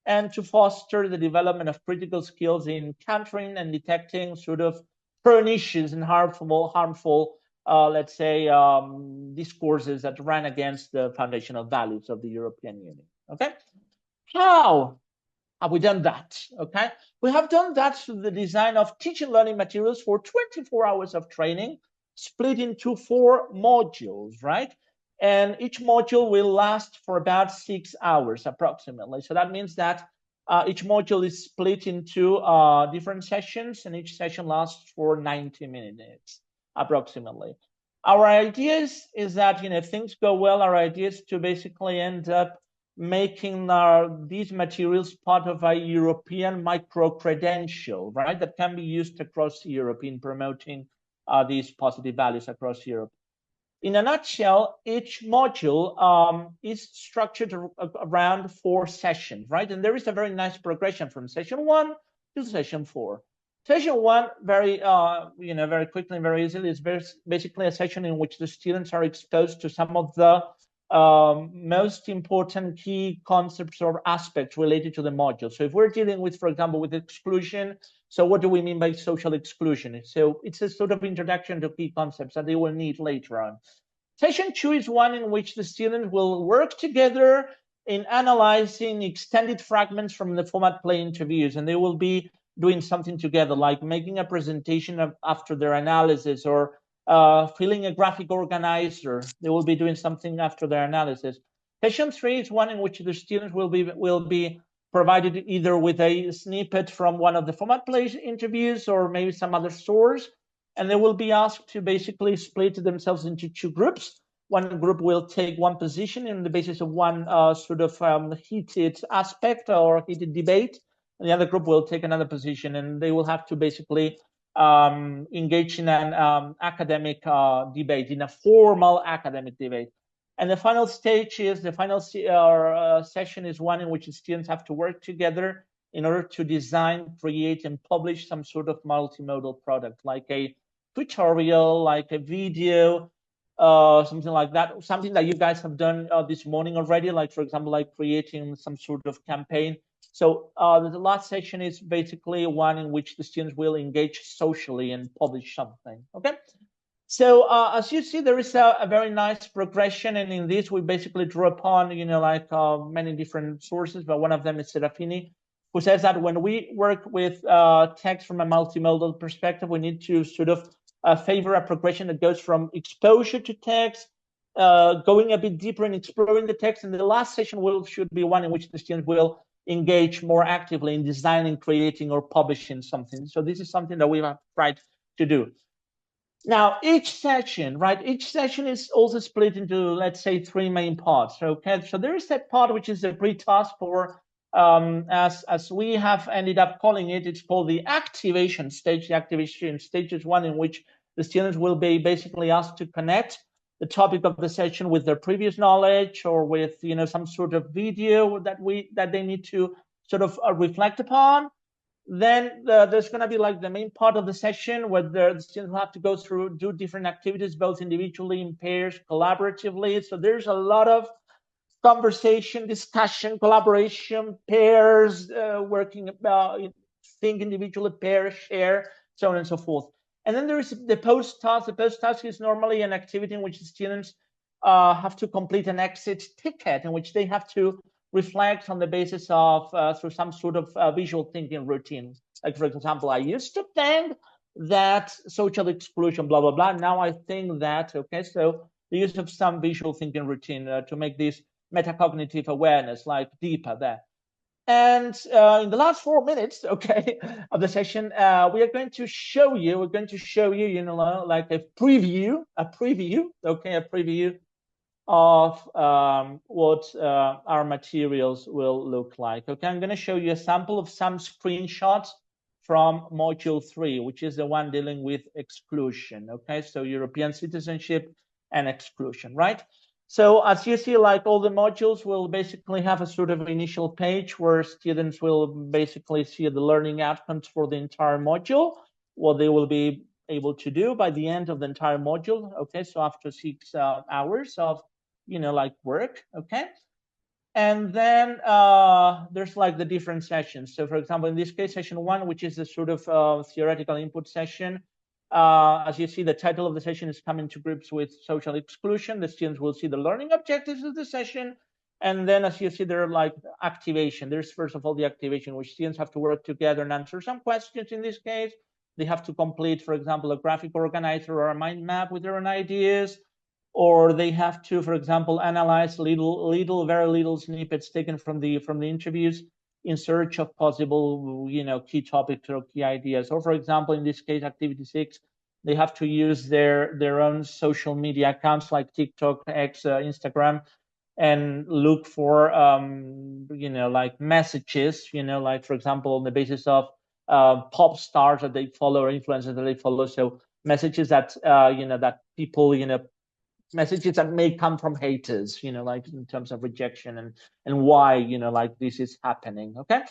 and to foster the development of critical skills in countering and detecting sort of pernicious and harmful, let's say, discourses that run against the foundational values of the European Union. Okay, how have we done that? Okay, we have done that through the design of teaching learning materials for 24 hours of training, split into 4 modules, right? And each module will last for about 6 hours approximately. So that means that each module is split into different sessions, and each session lasts for 90 minutes approximately. Our idea is that, if things go well, our idea is to basically end up making these materials part of a European micro-credential, right? That can be used across Europe in promoting these positive values across Europe. In a nutshell, each module is structured around 4 sessions, right? And there is a very nice progression from session 1 to session 4. Session 1, very quickly and very easily, is basically a session in which the students are exposed to some of the most important key concepts or aspects related to the module. So if we're dealing with, for example, with exclusion, so what do we mean by social exclusion? So it's a sort of introduction to key concepts that they will need later on. Session 2 is one in which the students will work together in analyzing extended fragments from the FOMATPLAY interviews, and they will be doing something together, like making a presentation after their analysis, or filling a graphic organizer. They will be doing something after their analysis. Session 3 is one in which the students will be provided either with a snippet from one of the FOMATPLAY interviews or maybe some other source, and they will be asked to basically split themselves into 2 groups. One group will take one position on the basis of one sort of heated aspect or heated debate, and the other group will take another position, and they will have to basically engage in an academic debate, in a formal academic debate. And the final stage is, the final session is one in which the students have to work together in order to design, create, and publish some sort of multimodal product, like a tutorial, like a video, something like that, something that you guys have done this morning already, like for example, like creating some sort of campaign. So the last session is basically one in which the students will engage socially and publish something. Okay. So as you see, there is a very nice progression, and in this we basically draw upon, like many different sources, but one of them is Serafini, who says that when we work with text from a multimodal perspective, we need to sort of favor a progression that goes from exposure to text, going a bit deeper and exploring the text, and the last session should be one in which the students will engage more actively in designing, creating, or publishing something. So this is something that we have tried to do. Now, each session is also split into, let's say, 3 main parts. Okay, so there is that part which is the pre-task for, as we have ended up calling it, it's called the activation stage. The activation stage is one in which the students will be basically asked to connect the topic of the session with their previous knowledge, or with some sort of video that they need to sort of reflect upon. Then there's going to be like the main part of the session where the students will have to go through, do different activities, both individually, in pairs, collaboratively. So there's a lot of conversation, discussion, collaboration, pairs, working about, think individually, pair, share, so on and so forth. And then there is the post-task. The post-task is normally an activity in which the students have to complete an exit ticket, in which they have to reflect on the basis of through some sort of visual thinking routine. Like, for example, I used to think that social exclusion, blah, blah, blah. Now I think that, okay, so the use of some visual thinking routine to make this metacognitive awareness like deeper there. And in the last 4 minutes, okay, of the session, we are going to show you, like a preview, okay, a preview of what our materials will look like. Okay, I'm going to show you a sample of some screenshots from module 3, which is the one dealing with exclusion. Okay, so European citizenship and exclusion, right? So as you see, like all the modules will basically have a sort of initial page where students will basically see the learning outcomes for the entire module, what they will be able to do by the end of the entire module. Okay, so after 6 hours of like work. Okay, and then there's like the different sessions. So for example, in this case, session 1, which is the sort of theoretical input session, as you see, the title of the session is coming to grips with social exclusion. The students will see the learning objectives of the session, and then as you see, there are like activation. There's first of all the activation, which students have to work together and answer some questions. In this case, they have to complete, for example, a graphic organizer or a mind map with their own ideas, or they have to, for example, analyze very little snippets taken from the interviews in search of possible, key topics or key ideas. Or, for example, in this case, activity 6, they have to use their own social media accounts like TikTok, X, Instagram, and look for, like messages, like, for example, on the basis of pop stars that they follow or influencers that they follow. So messages that, that people, messages that may come from haters, like in terms of rejection and why, like this is happening. Okay.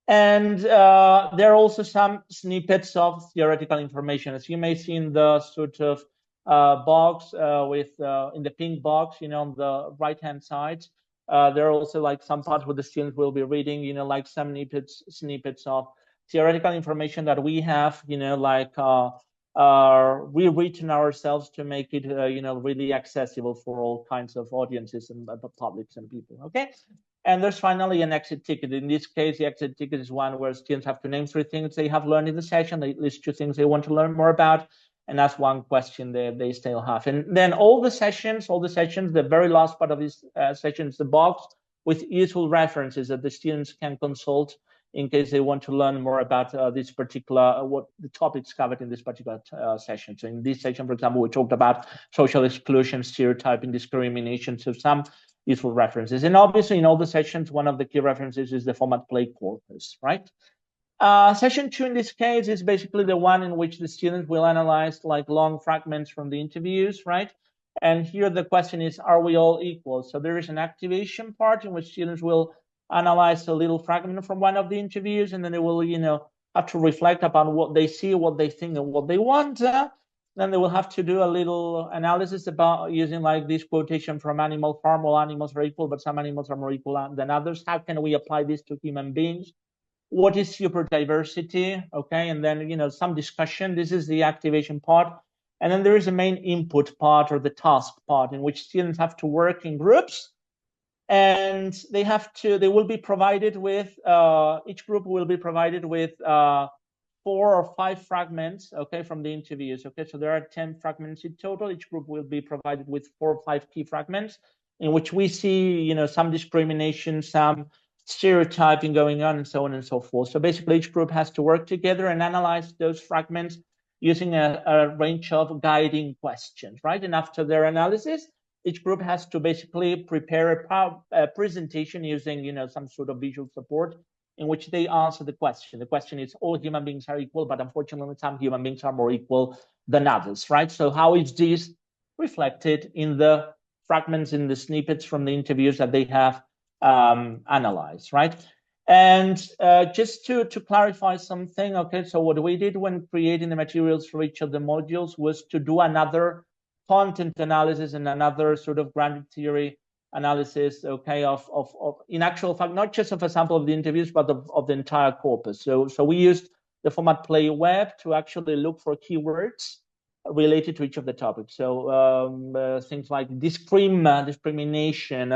And there are also some snippets of theoretical information, as you may see in the sort of box with in the pink box, on the right hand side. There are also like some parts where the students will be reading, like some snippets of theoretical information that we have, like rewritten ourselves to make it, really accessible for all kinds of audiences and publics and people. Okay. And there's finally an exit ticket. In this case, the exit ticket is one where students have to name 3 things they have learned in the session. They list 2 things they want to learn more about, and that's 1 question they still have. And then all the sessions, the very last part of this session is the box with useful references that the students can consult in case they want to learn more about this particular, what the topics covered in this particular session. So in this section, for example, we talked about social exclusion, stereotyping, discrimination, so some useful references. And obviously in all the sessions, one of the key references is the FOMATPLAY corpus, right? Session 2 in this case is basically the one in which the students will analyze like long fragments from the interviews, right? And here the question is, are we all equal? So there is an activation part in which students will analyze a little fragment from one of the interviews, and then they will, have to reflect upon what they see, what they think, and what they want. Then they will have to do a little analysis about using like this quotation from Animal Farm. All animals are equal, but some animals are more equal than others. How can we apply this to human beings? What is super diversity? Okay, and then, you know, some discussion. This is the activation part. And then there is a main input part, or the task part, in which students have to work in groups. And they will be provided with, each group will be provided with 4 or 5 fragments, okay, from the interviews. Okay, so there are 10 fragments in total. Each group will be provided with 4 or 5 key fragments in which we see, you know, some discrimination, some stereotyping going on, and so on and so forth. So basically, each group has to work together and analyze those fragments using a range of guiding questions, right? And after their analysis, each group has to basically prepare a presentation using, you know, some sort of visual support in which they answer the question. The question is, all human beings are equal, but unfortunately, some human beings are more equal than others, right? So how is this reflected in the fragments, in the snippets from the interviews that they have analyzed, right? And just to clarify something, okay, so what we did when creating the materials for each of the modules was to do another content analysis and another sort of grounded theory analysis, okay, of in actual fact, not just of a sample of the interviews, but of the entire corpus. So we used the FOMATPLAY web to actually look for keywords related to each of the topics. So things like discrimination,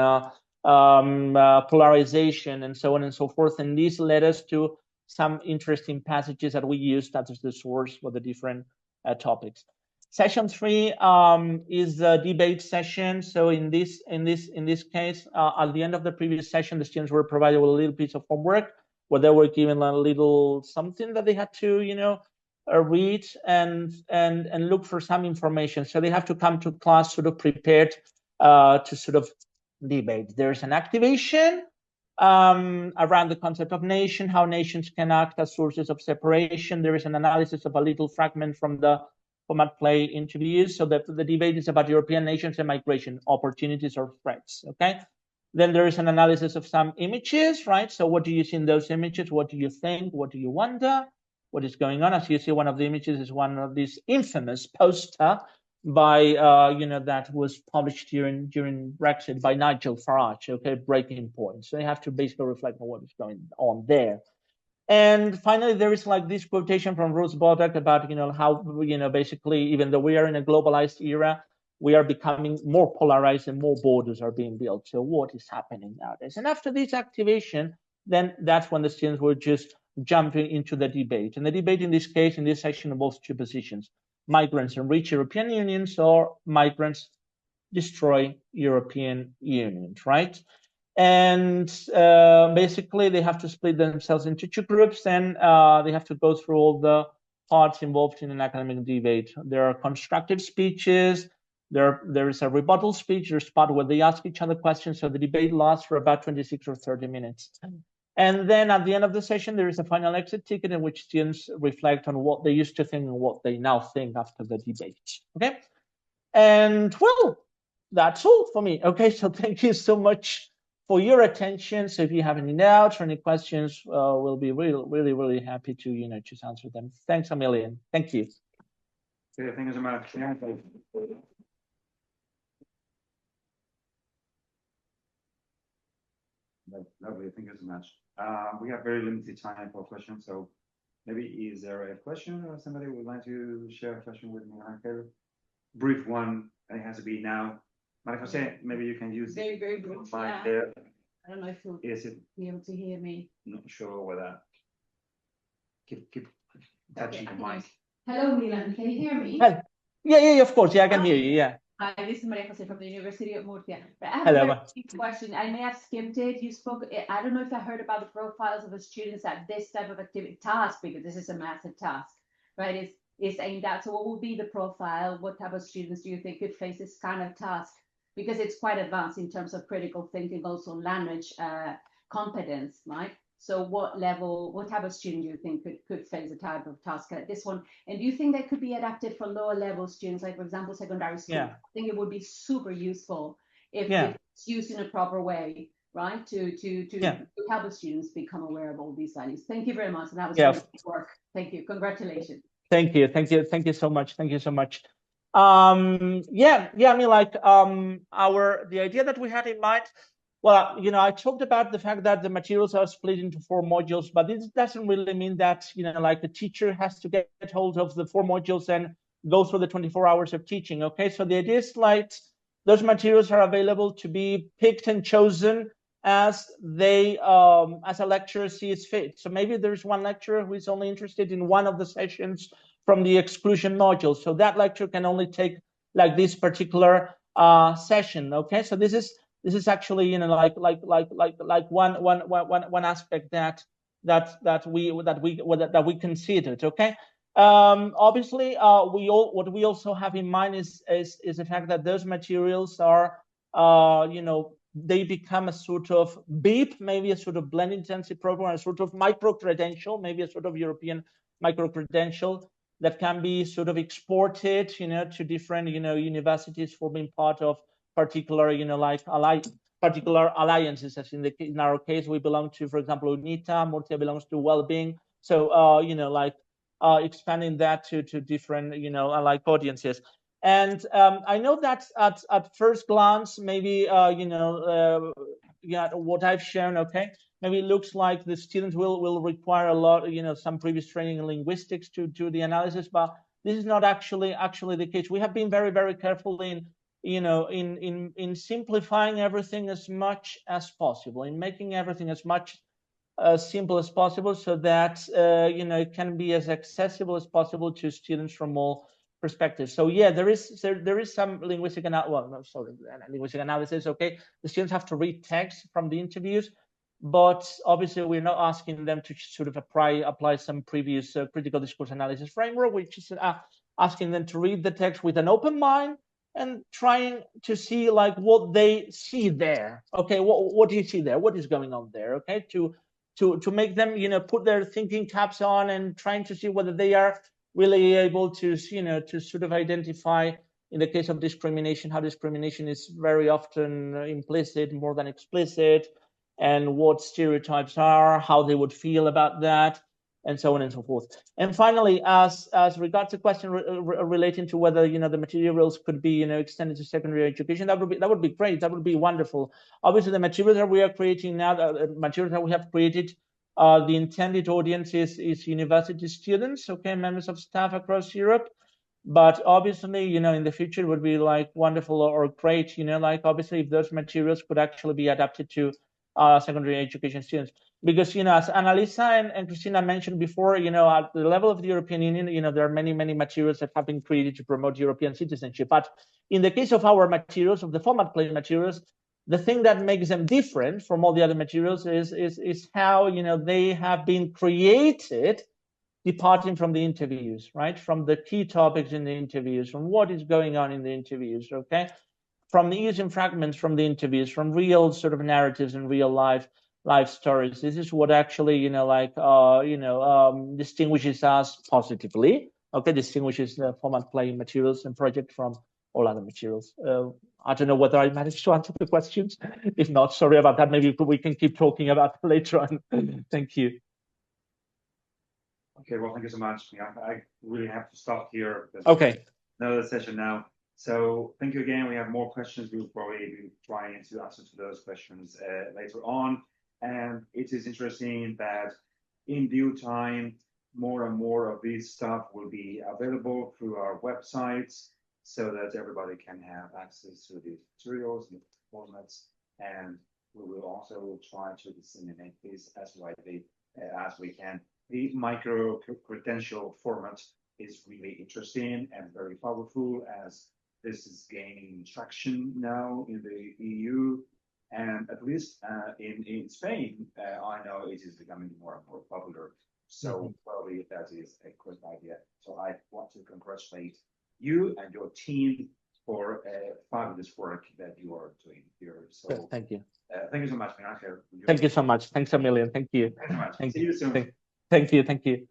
polarization, and so on and so forth. And this led us to some interesting passages that we used as the source for the different topics. Session 3 is a debate session. So in this case, at the end of the previous session, the students were provided with a little piece of homework where they were given a little something that they had to, you know, read and look for some information. So they have to come to class sort of prepared to sort of debate. There's an activation around the concept of nation, how nations can act as sources of separation. There is an analysis of a little fragment from the FOMATPLAY interviews, so that the debate is about European nations and migration, opportunities or threats, okay? Then there is an analysis of some images, right? So what do you see in those images? What do you think? What do you wonder? What is going on? As you see, one of the images is one of these infamous poster by, you know, that was published during Brexit by Nigel Farage, okay, breaking point. So they have to basically reflect on what is going on there. And finally, there is like this quotation from Ruth Bodek about, you know, how, you know, basically, even though we are in a globalized era, we are becoming more polarized and more borders are being built. So what is happening nowadays? And after this activation, then that's when the students were just jumping into the debate. And the debate in this case, in this section, involves 2 positions: migrants enrich European unions, or migrants destroy European unions, right? And basically, they have to split themselves into 2 groups, and they have to go through all the parts involved in an academic debate. There are constructive speeches, there is a rebuttal speech, there's a part where they ask each other questions, so the debate lasts for about 26 or 30 minutes. And then at the end of the session, there is a final exit ticket in which students reflect on what they used to think and what they now think after the debate, okay? And well, that's all for me. Okay, so thank you so much for your attention. So if you have any doubts or any questions, we'll be really happy to, you know, just answer them. Thanks a million. Thank you. Yeah, thank you so much. Yeah, lovely. Thank you so much. We have very limited time for questions, so maybe is there a question or somebody would like to share a question with me, Ángel? Brief one. It has to be now. Maria Jose, maybe you can use very brief. there. I don't know if you'll Is it be able to hear me. not sure whether keep touching the mic. Hello, Milan. Can you hear me? Yeah, of course. Yeah, I can hear you. Yeah. Hi, this is Maria Jose from the University of Murcia. I have Hello. a very quick question. I may have skimmed it. You spoke. I don't know if I heard about the profiles of the students at this type of activity task, because this is a massive task, right? It's aimed at. So what would be the profile? What type of students do you think could face this kind of task? Because it's quite advanced in terms of critical thinking, also language competence, right? So what type of student do you think could face a type of task like this one? And do you think that could be adapted for lower level students, like for example, secondary school? Yeah. I think it would be super useful if it's used in a proper way, right? To help the students become aware of all these values. Thank you very much. And that was great work. Thank you. Congratulations. Thank you so much. Thank you so much. I mean, like the idea that we had in mind. Well, I talked about the fact that the materials are split into 4 modules, but this doesn't really mean that, like the teacher has to get hold of the 4 modules and go through the 24 hours of teaching. Okay, so the idea is like those materials are available to be picked and chosen as they as a lecturer sees fit. So maybe there's one lecturer who is only interested in one of the sessions from the exclusion module, so that lecturer can only take like this particular session. Okay, so this is actually like one aspect that we considered. Okay, obviously what we also have in mind is the fact that those materials are they become a sort of BIP, maybe a sort of blended intensive program, a sort of micro credential, maybe a sort of European micro credential that can be sort of exported to different universities for being part of particular particular alliances. As in our case, we belong to, for example, UNITA. Murcia belongs to Wellbeing. So expanding that to different audiences. And I know that at first glance, maybe what I've shown, okay, maybe it looks like the students will require a lot, some previous training in linguistics to do the analysis, but this is not actually the case. We have been very, very careful in simplifying everything as much as possible, in making everything as much simple as possible, so that it can be as accessible as possible to students from all perspectives. So yeah, there is some linguistic linguistic analysis. Okay, the students have to read text from the interviews, but obviously we're not asking them to sort of apply some previous critical discourse analysis framework, which is asking them to read the text with an open mind and trying to see like what they see there. Okay, what do you see there? What is going on there? Okay, to make them put their thinking caps on and trying to see whether they are really able to to sort of identify, in the case of discrimination, how discrimination is very often implicit more than explicit, and what stereotypes are, how they would feel about that, and so on and so forth. And finally, as regards the question relating to whether the materials could be extended to secondary education, that would be great. That would be wonderful. Obviously, the materials that we are creating now, the materials that we have created, the intended audience is university students, okay, members of staff across Europe. But obviously, in the future, it would be like wonderful or great, like obviously if those materials could actually be adapted to secondary education students. Because, as Annalisa and Cristina mentioned before, at the level of the European Union, there are many, many materials that have been created to promote European citizenship. But in the case of our materials, of the FOMATPLAY materials, the thing that makes them different from all the other materials is how, they have been created departing from the interviews, right? From the key topics in the interviews, from what is going on in the interviews, okay? From the using fragments from the interviews, from real sort of narratives and real life stories. This is what actually, distinguishes us positively, okay? Distinguishes the FOMATPLAY materials and project from all other materials. I don't know whether I managed to answer the questions. If not, sorry about that. Maybe we can keep talking about it later on. Thank you. Okay, well, thank you so much. I really have to stop here. Okay. Another session now. So thank you again. We have more questions. We'll probably be trying to answer to those questions later on. And it is interesting that in due time, more and more of this stuff will be available through our websites, so that everybody can have access to these materials and formats. And we will also try to disseminate this as widely as we can. The micro credential format is really interesting and very powerful, as this is gaining traction now in the EU, and at least in Spain, I know it is becoming more and more popular. So probably that is a great idea. So I want to congratulate you and your team for fabulous work that you are doing here. So thank you. Thank you so much, Ángel. Thank you so much. Thanks a million. Thank you. Thank you so much. Thank See you soon. Thank you. Thank you.